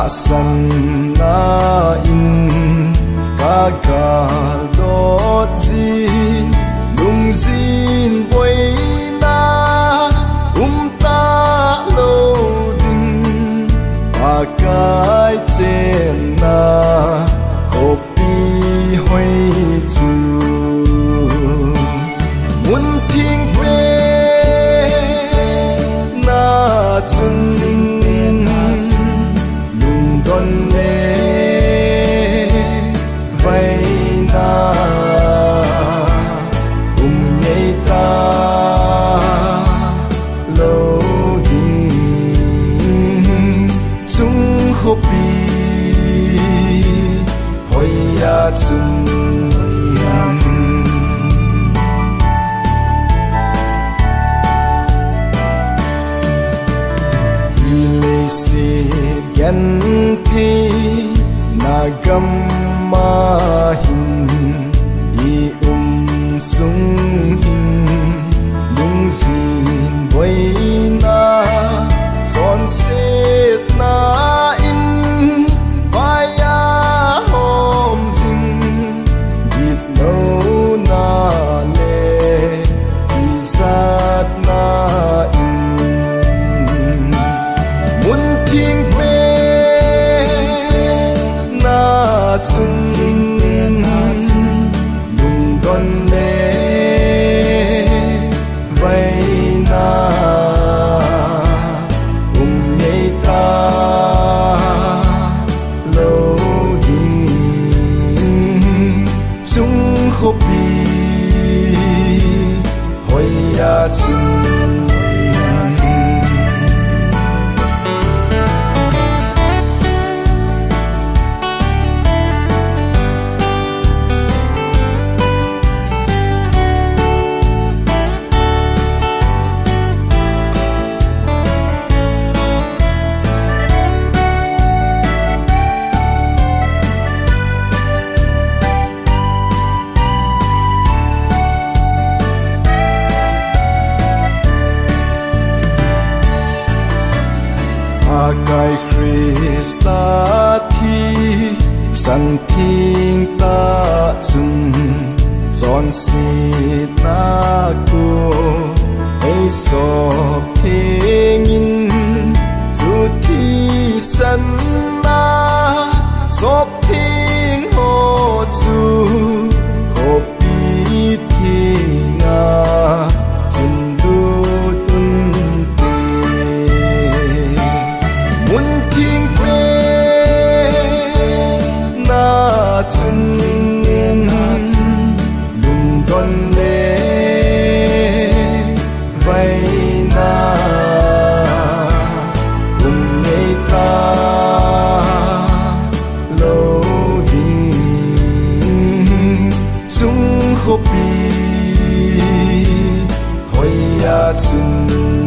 san na in ka ka dot zin lung zin boi na ta lo ding pa kai chen na copy hoi chu muốn thiên quê na chun lung don le vai na nhảy ta lâu đình chung khóc bi hồi ya chung gan thi na gam ma hin i sung hin lung zin boi na son set na in vaya hom zin git lo na le izat na in muốn thiên chung lung don le vai na nhảy ta lâu đình chung khóc bi hồi ya chung Kai Krista thi san thiên ta chung giòn xịt na cô ấy sọp thế nghìn dù thi san na sọp thiên hồ chu khổ bi thi na chun lung don le vai na nhảy ta lâu đình chung khóc bi hồi ya chun